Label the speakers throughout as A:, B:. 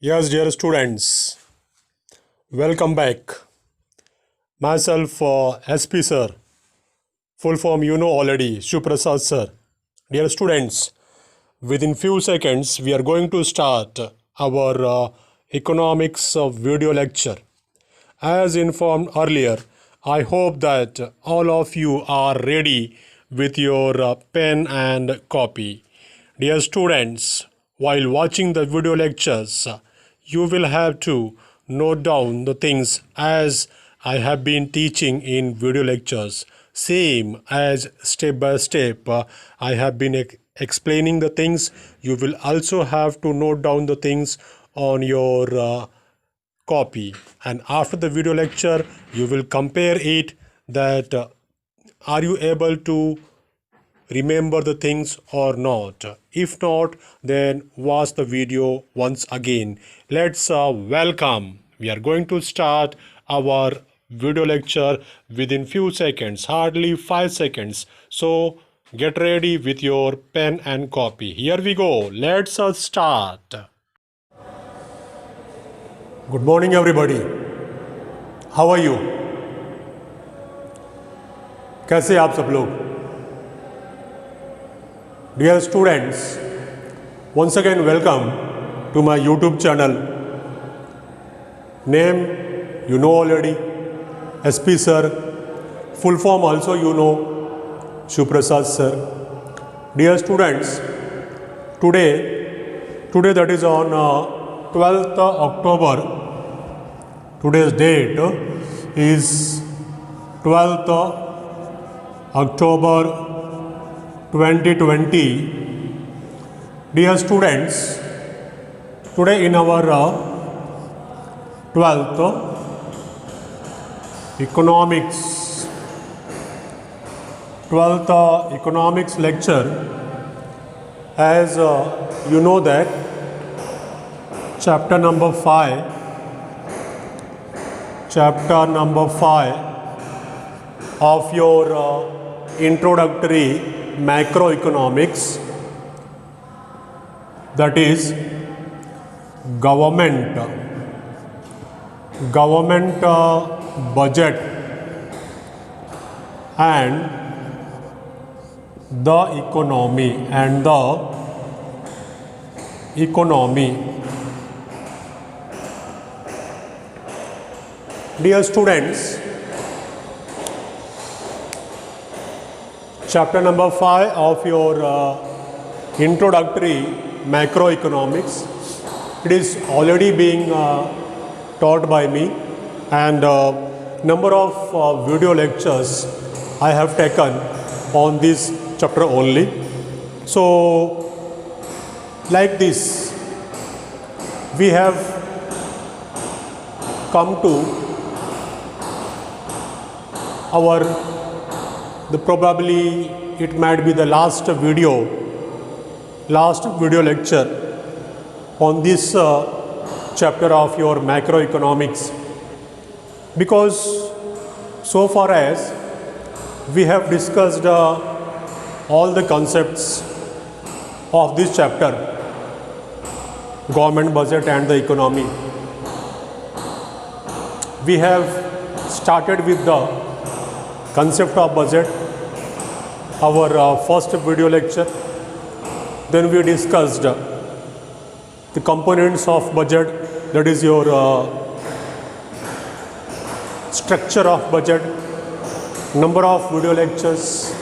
A: Yes, dear students, welcome back. Myself, SP sir, full form you know already, Shuprasad sir. Dear students, within few seconds we are going to start our economics video lecture. As informed earlier, I hope that all of you are ready with your pen and copy. Dear students, while watching the video lectures, you will have to note down the things as I have been teaching in video lectures. Same as step by step, I have been explaining the things. You will also have to note down the things on your copy, and after the video lecture you will compare it that are you able to remember the things or not. If not, then watch the video once again. Let's welcome. We are going to start our video lecture within few seconds, hardly 5 seconds. So get ready with your pen and copy. Here we go. Let's start. Good morning everybody. How are you? कैसे आप सब लोग? Dear students, once again welcome to my YouTube channel. Name you know already, SP sir. Full form also you know, Shuprasad sir. Dear students, today that is on 12th October. Today's date is 12th October 2020. Dear students, today in our 12th economics lecture, as you know that chapter number 5 of your introductory macroeconomics, that is government budget and the economy. Dear students, chapter number 5 of your introductory macroeconomics, it is already being taught by me, and number of video lectures I have taken on this chapter only. So like this, we have come to probably it might be the last video lecture on this chapter of your macroeconomics, because so far as we have discussed all the concepts of this chapter, government budget and the economy. We have started with the concept of budget, our first video lecture. Then we discussed the components of budget, that is your structure of budget. Number of video lectures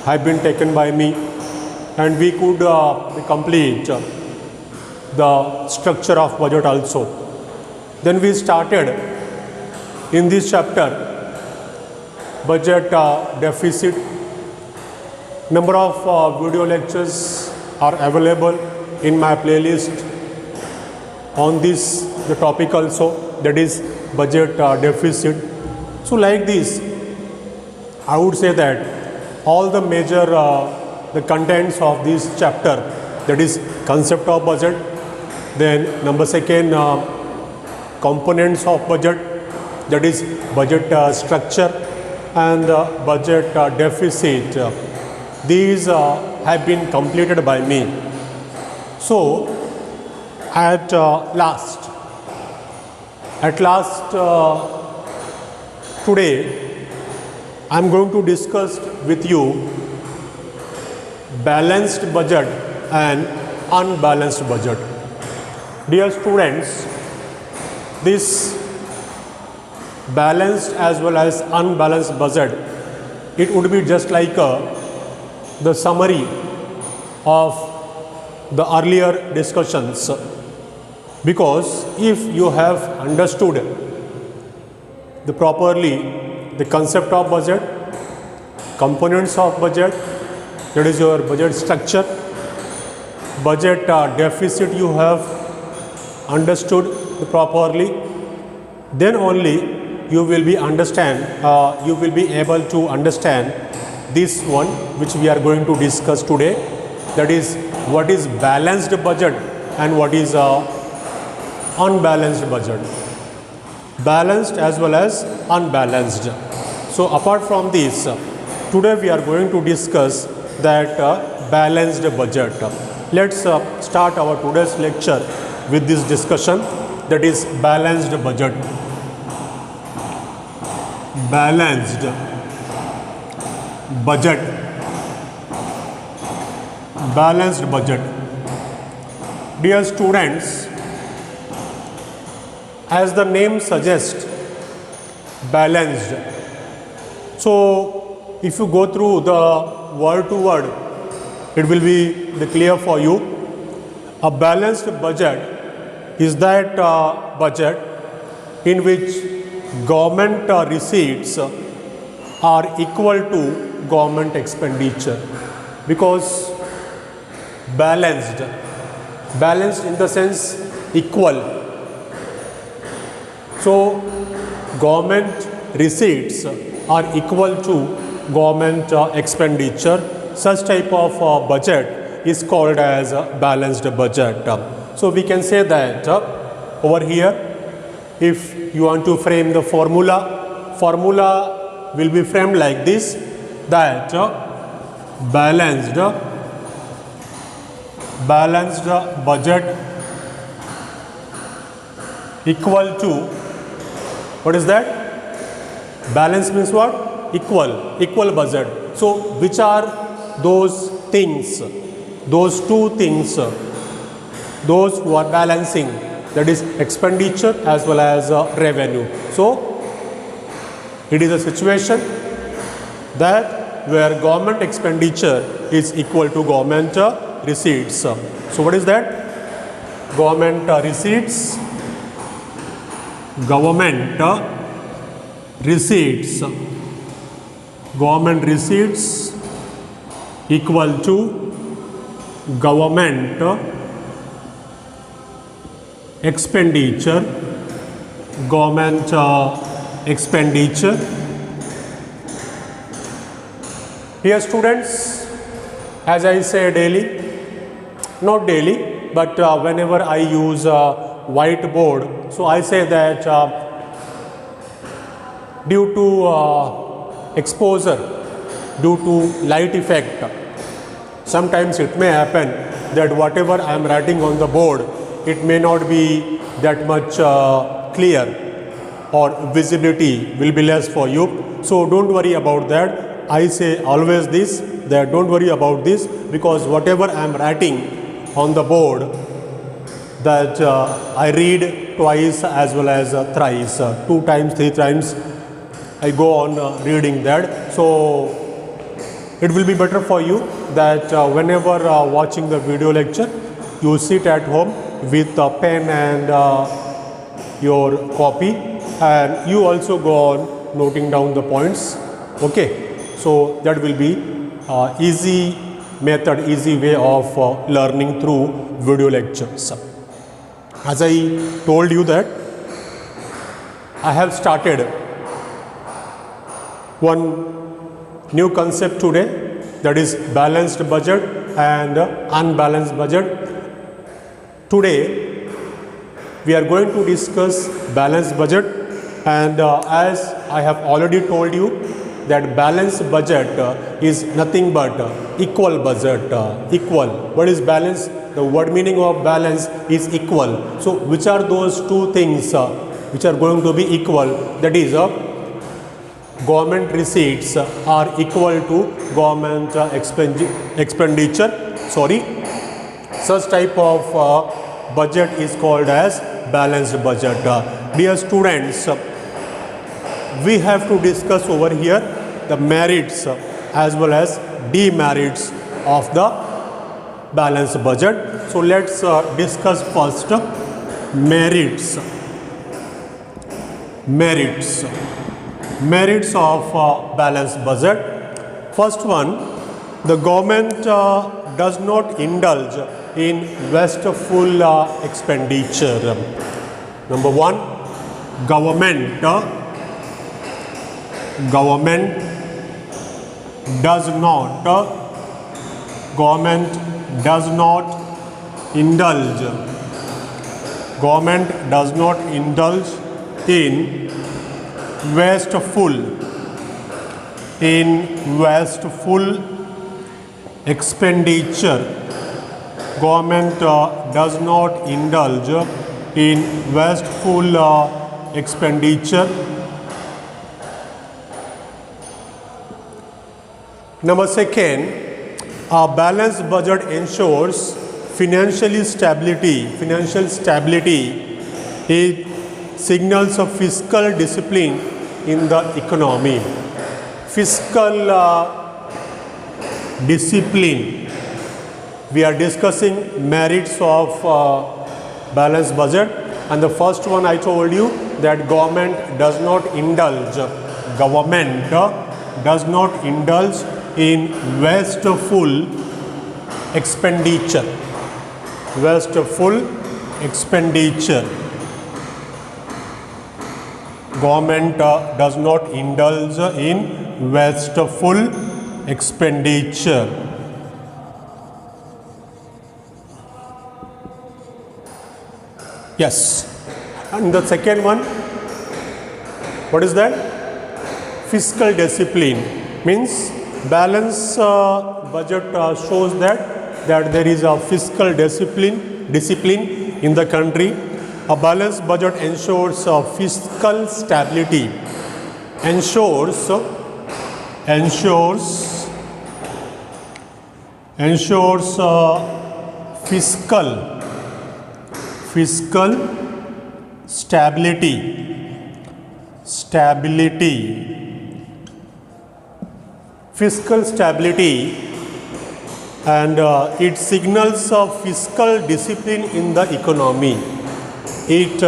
A: have been taken by me, and we could complete the structure of budget also. Then we started in this chapter budget deficit. Number of video lectures are available in my playlist on this the topic also, that is budget deficit. So like this, I would say that all the major the contents of this chapter, that is concept of budget, then number second components of budget, that is budget structure and budget deficit, these have been completed by me. So at last At last, today I am going to discuss with you balanced budget and unbalanced budget. Dear students, this balanced as well as unbalanced budget, it would be just like the summary of the earlier discussions, because if you have understood properly the concept of budget, components of budget, that is your budget structure, budget deficit you have understood properly, then only you will be able to understand this one which we are going to discuss today, that is what is balanced budget and what is unbalanced budget, balanced as well as unbalanced. So apart from this, today we are going to discuss that balanced budget. Let's start our today's lecture with this discussion, that is balanced budget. Balanced budget. Balanced budget. Dear students, as the name suggests, balanced. So if you go through the word to word, it will be clear for you. A balanced budget is that budget in which government receipts are equal to government expenditure. Because balanced in the sense equal. So government receipts are equal to government expenditure. Such type of budget is called as a balanced budget. So we can say that over here, if you want to frame the formula will be framed like this, that balanced budget equal to, what is that? Balance means what? Equal budget. So which are those things, those two things, those who are balancing, that is expenditure as well as revenue. So it is a situation that where government expenditure is equal to government receipts. So what is that? Government receipts. Government receipts equal to government expenditure. Here students, as I say daily, not daily, but whenever I use whiteboard, so I say that due to exposure, due to light effect, sometimes it may happen that whatever I am writing on the board, it may not be that much clear, or visibility will be less for you. So don't worry about that. I say always this, that don't worry about this, because whatever I am writing on the board, that I read twice as well as thrice, 2 times, 3 times I go on reading that. So it will be better for you that whenever watching the video lecture, you sit at home with a pen and your copy, and you also go on noting down the points. Okay, so that will be easy method, easy way of learning through video lectures. As I told you that I have started one new concept today, that is balanced budget and unbalanced budget. Today we are going to discuss balanced budget, and as I have already told you that balanced budget is nothing but equal budget. Equal. What is balance? The word meaning of balance is equal. So which are those two things which are going to be equal, that is government receipts are equal to government expenditure. Such type of budget is called as balanced budget. Dear students, we have to discuss over here the merits as well as demerits of the balanced budget. So let's discuss first merits. Merits of balanced budget. First one, the government does not indulge in wasteful expenditure. Number one, government does not indulge in wasteful expenditure. Government does not indulge in wasteful expenditure. Number second, a balanced budget ensures financial stability. It signals a fiscal discipline in the economy. Fiscal discipline. We are discussing merits of balanced budget, and the first one I told you that government does not indulge in wasteful expenditure. Government does not indulge in wasteful expenditure. Yes. And the second one, what is that? Fiscal discipline. Means balanced budget shows that there is a fiscal discipline in the country. A balanced budget ensures fiscal stability. Ensures fiscal stability. Fiscal stability, and it signals fiscal discipline in the economy. It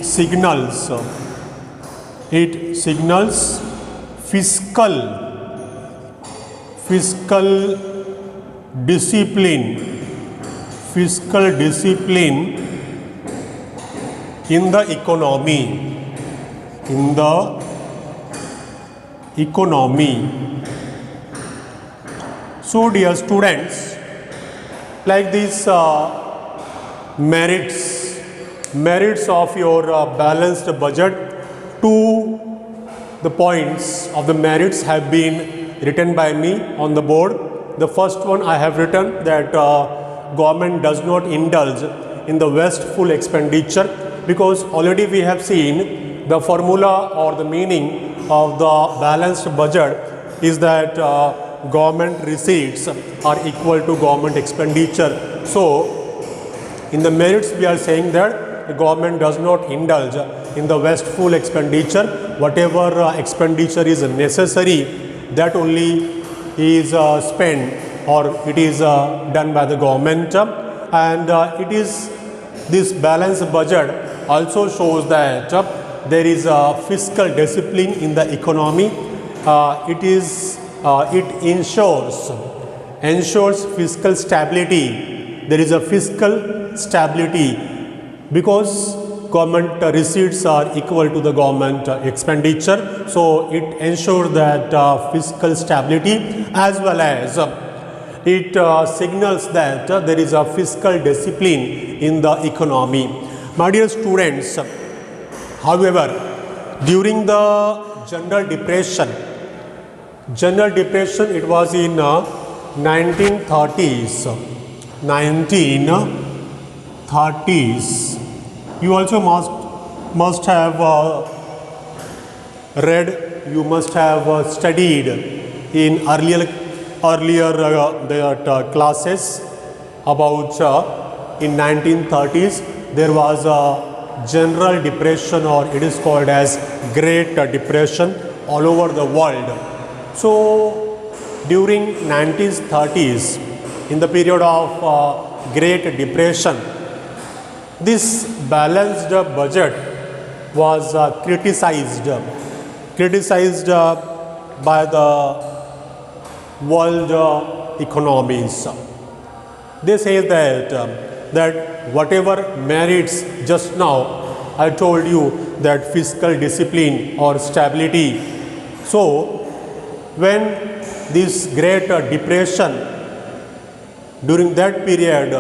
A: signals fiscal discipline in the economy. So dear students, like these merits of your balanced budget, two the points of the merits have been written by me on the board. The first one I have written that government does not indulge in the wasteful expenditure, because already we have seen the formula or the meaning of the balanced budget is that government receipts are equal to government expenditure. So in the merits we are saying that the government does not indulge in the wasteful expenditure. Whatever expenditure is necessary, that only is spent or it is done by the government, and it is this balanced budget also shows that there is a fiscal discipline in the economy. It ensures fiscal stability. There is a fiscal stability because government receipts are equal to the government expenditure. So it ensures that fiscal stability, as well as it signals that there is a fiscal discipline in the economy. My dear students, however, during the General Depression, it was in 1930s. You also must have read, you must have studied in earlier classes about in 1930s there was a general depression, or it is called as Great Depression, all over the world. So during 1930s, in the period of Great Depression, this balanced budget was criticized by the world economies. They say that whatever merits just now, I told you that fiscal discipline or stability. So when this Great Depression, during that period,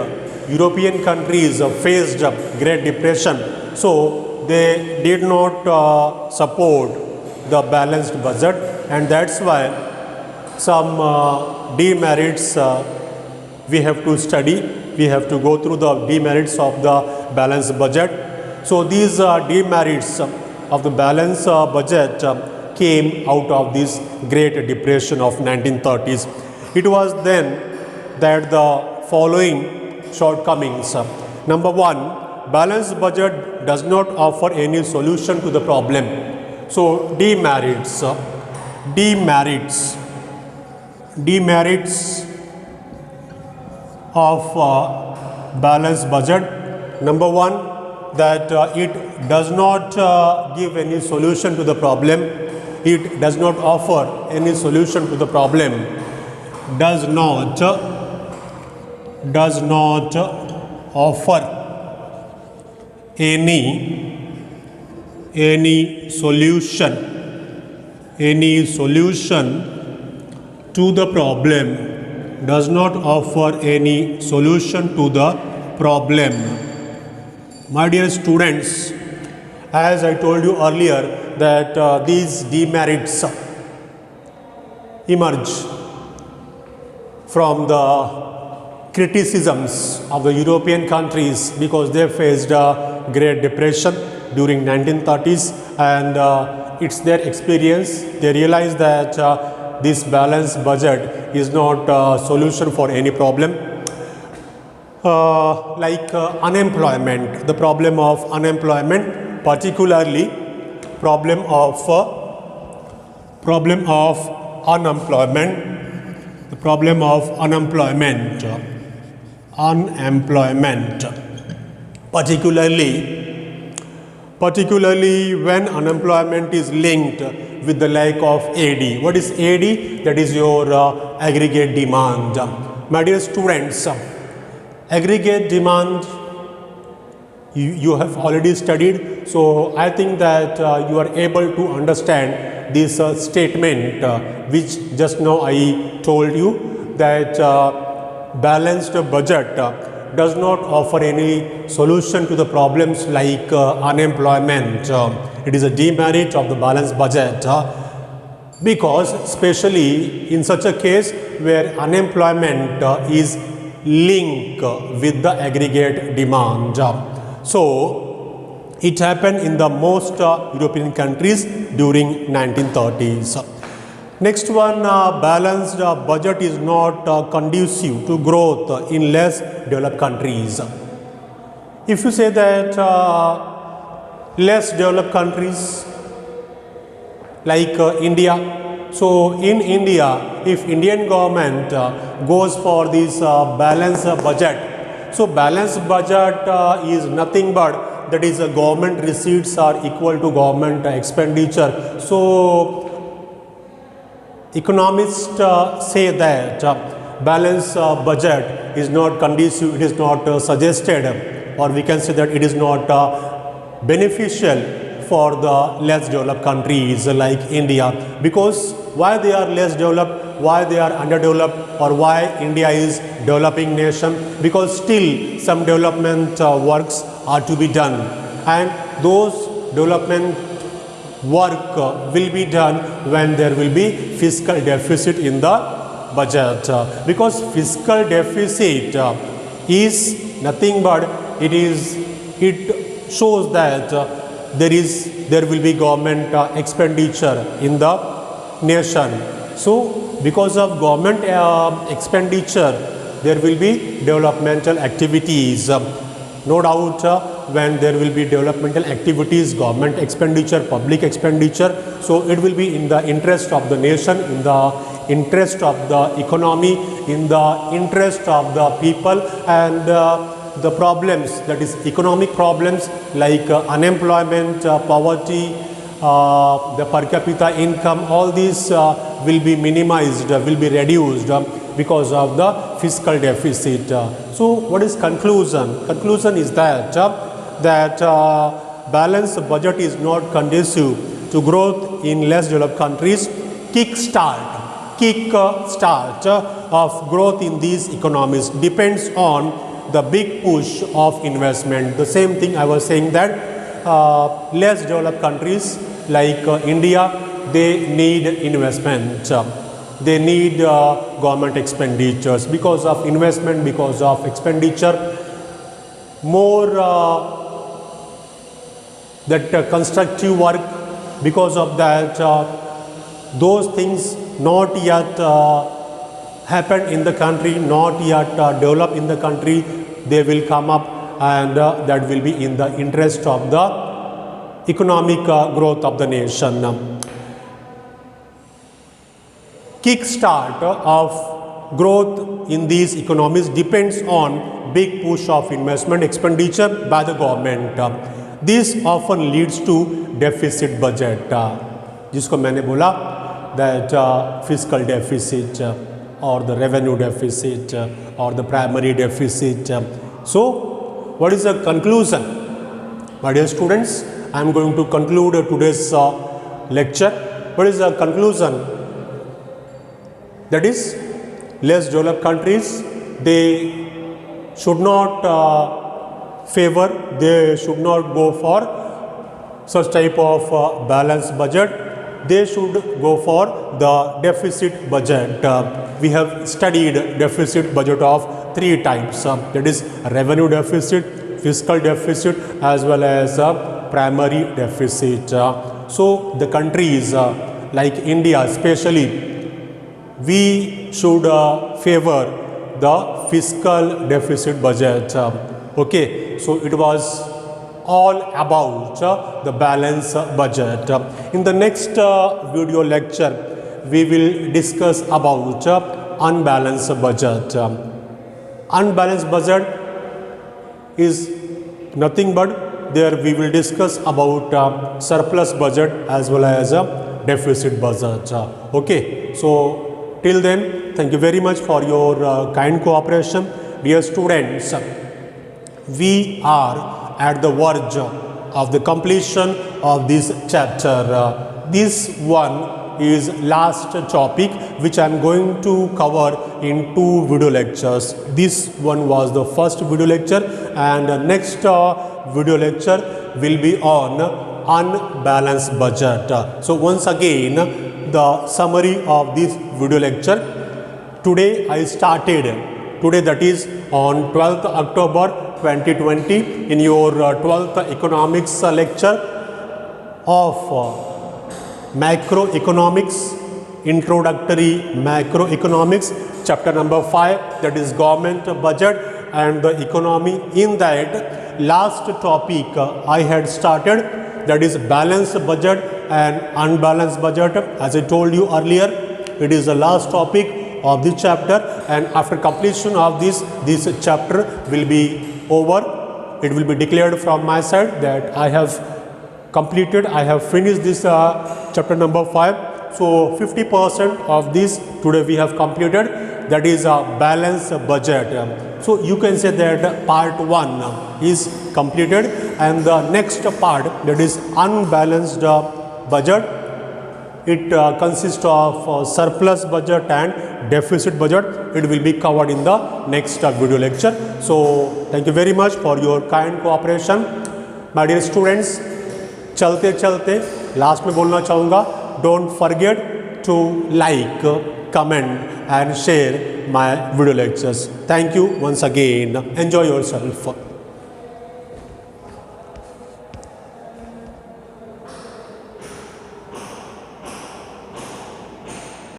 A: European countries faced Great Depression, so they did not support the balanced budget, and that's why some demerits we have to study. We have to go through the demerits of the balanced budget. So these demerits of the balanced budget came out of this Great Depression of 1930s. It was then that the following shortcomings. Number one, balanced budget does not offer any solution to the problem. So demerits of balanced budget. Number one, that it does not give any solution to the problem. It does not offer any solution to the problem. Does not offer any solution to the problem. Does not offer any solution to the problem. My dear students, as I told you earlier that these demerits emerge from the criticisms of the European countries because they faced a Great Depression during 1930s, and it's their experience. They realized that this balanced budget is not a solution for any problem. Like unemployment, the problem of unemployment, particularly problem of unemployment, the problem of unemployment, particularly when unemployment is linked with the lack of AD. What is AD? That is your aggregate demand. My dear students, aggregate demand you have already studied, so I think that you are able to understand this statement which just now I told you, that balanced budget does not offer any solution to the problems like unemployment. It is a demerit of the balanced budget because especially in such a case where unemployment is linked with the aggregate demand. So it happened in the most European countries during 1930s. Next one, balanced budget is not conducive to growth in less developed countries. If you say that less developed countries like India, so in India, if Indian government goes for this balanced budget, so balanced budget is nothing but that is government receipts are equal to government expenditure. So economists say that balanced budget is not conducive, it is not suggested, or we can say that it is not beneficial for the less developed countries like India. Because why they are less developed, why they are underdeveloped, or why India is developing nation? Because still some development works are to be done, and those development work will be done when there will be fiscal deficit in the budget, because fiscal deficit is nothing but it shows that there will be government expenditure in the nation. So because of government expenditure, there will be developmental activities. No doubt, when there will be developmental activities, government expenditure, public expenditure, so it will be in the interest of the nation, in the interest of the economy, in the interest of the people, and the problems, that is economic problems like unemployment, poverty, the per capita income, all these will be minimized, will be reduced because of the fiscal deficit. So what is conclusion? Conclusion is that balanced budget is not conducive to growth in less developed countries. Kick start of growth in these economies depends on the big push of investment. The same thing I was saying, that less developed countries like India, they need investment. They need government expenditures. Because of investment, because of expenditure, more that constructive work, because of that those things not yet happened in the country, not yet developed in the country, they will come up, and that will be in the interest of the economic growth of the nation. Kickstart of growth in these economies depends on big push of investment expenditure by the government. This often leads to deficit budget, जिसको मैंने बोला that fiscal deficit or the revenue deficit or the primary deficit. So what is the conclusion? My dear students, I am going to conclude today's lecture. What is the conclusion? That is, less developed countries, they should not favor, they should not go for such type of balanced budget. They should go for the deficit budget. We have studied deficit budget of 3 types. That is revenue deficit, fiscal deficit, as well as primary deficit. So the countries like India especially, we should favor the fiscal deficit budget. Okay, so it was all about the balanced budget. In the next video lecture, we will discuss about unbalanced budget. Unbalanced budget is nothing but there we will discuss about surplus budget as well as deficit budget. Okay, so till then, thank you very much for your kind cooperation. Dear students, we are at the verge of the completion of this chapter. This one is last topic which I am going to cover in 2 video lectures. This one was the first video lecture, and next video lecture will be on unbalanced budget. So once again, the summary of this video lecture. Today I started, today that is on 12th October 2020 in your 12th economics lecture of macroeconomics, introductory macroeconomics, chapter number 5, that is government budget and the economy. In that last topic I had started, that is balanced budget and unbalanced budget. As I told you earlier, it is the last topic of this chapter, and after completion of this chapter will be over. It will be declared from my side that I have completed, I have finished this chapter number 5. So 50% of this today we have completed, that is a balanced budget. So you can say that part 1 is completed, and the next part, that is unbalanced budget, it consists of surplus budget and deficit budget. It will be covered in the next video lecture. So thank you very much for your kind cooperation. My dear students, चलते चलते last में बोलना चाहूँगा, don't forget to like, comment and share my video lectures. Thank you once again. Enjoy yourself.